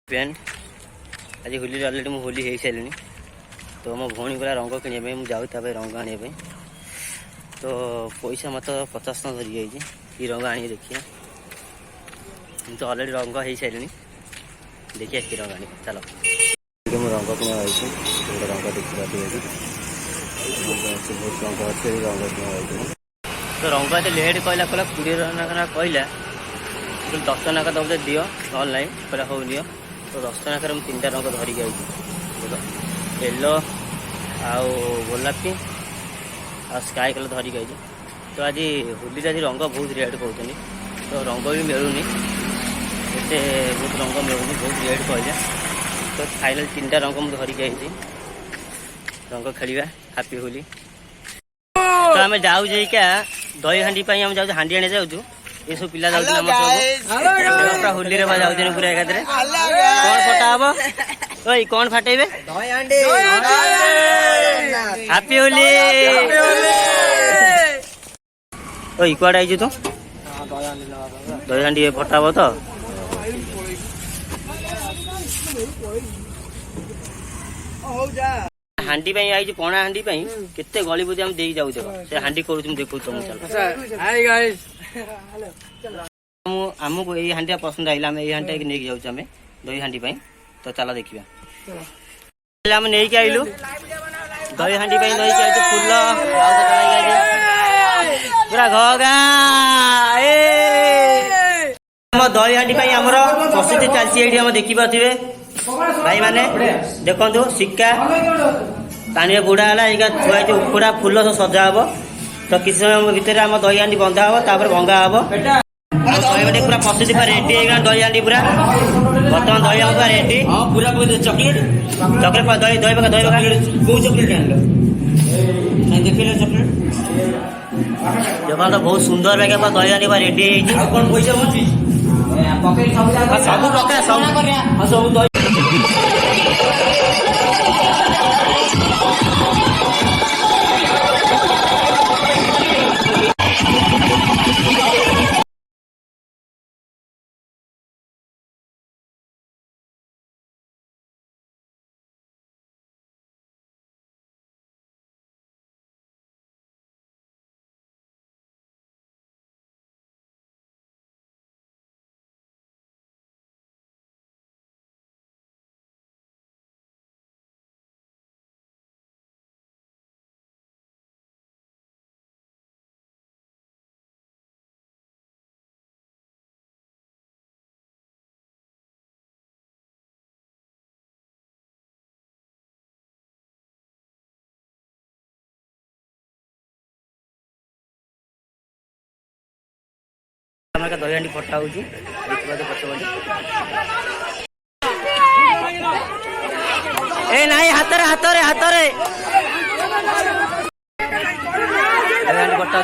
friend आज Holi already मुझे होली हो सारे तो मो भौणी गला रंग किणा मुझे जाऊँ रंग आने तो पैसा मत 50 टଙ୍କା धरिक कि रंग आनी देखिए तो अलरेडी रंग हो सारे देखिए कि रंग आनी चलो मुझे रंग किणा रंग देखा बहुत रंग अच्छे रंग किणा तो रंग एत लेट कहला कहला 20 टଙ୍କା कहला 10 ଟଙ୍କା दबे दियो ऑनलाइन कहला हो नियो तो 10 ଟଙ୍କା मुझे 3टा रंग धरिक आई येलो आउ गोलापी आ स्काई कलर धरिक आई तो आज होली आज रंग बहुत रेट कहते तो रंग भी मिलूनी एते बहुत रंग मिलूनी बहुत रेट कहले तो फाइनल 3टा रंग मुझे धरिक आई रंग खेलिया हैप्पी होली तो आम जाऊ क्या दही हांडी आम जाऊ हांडी आने जाऊँ ये सब पिला जाऊँ पूरा होली रे जाऊँ पूरा एकादे कौन फटा हम ओई कौन फाटेबे हैप्पी होली ओई कुआडे आइछु तू दही हांडी फटाब तो हांडी आई पणा हांडी केते गली बुझी हम दे जाऊ देख से हांडी करू तुम देखो तुम चल हाय गाइस आमको ये हांडी पसंद आइला हम ये हांडी नहीं जाऊ हमें दही हांडी तो चला देखिबा हम नहीं आइलु दही हांडी नहीं फूल पूरा घगा दही हांडी आमर प्रसिद्धि चलती हम देखा थे भाई माने देखो सिक्का पानी बुड़ा है थुआ उखुड़ा फूल सब सजा हम तो किसी समय भितर आम दही हांडी बंधा हम तापर भंगा हम दही पूरा प्रसिद्धि रेडी है दही हांडी पूरा बर्तमान दही हम रेडी पूरा चॉकलेट चॉकलेट दही दही पका दही पका कौ चॉकलेट देख चॉकलेट देखो तो बहुत सुंदर लगे दही हांडी रेडी है कौन पैसा सब प्रकार सब दही हांडी फटा हो नहीं हाथ रे दही हांडी फटा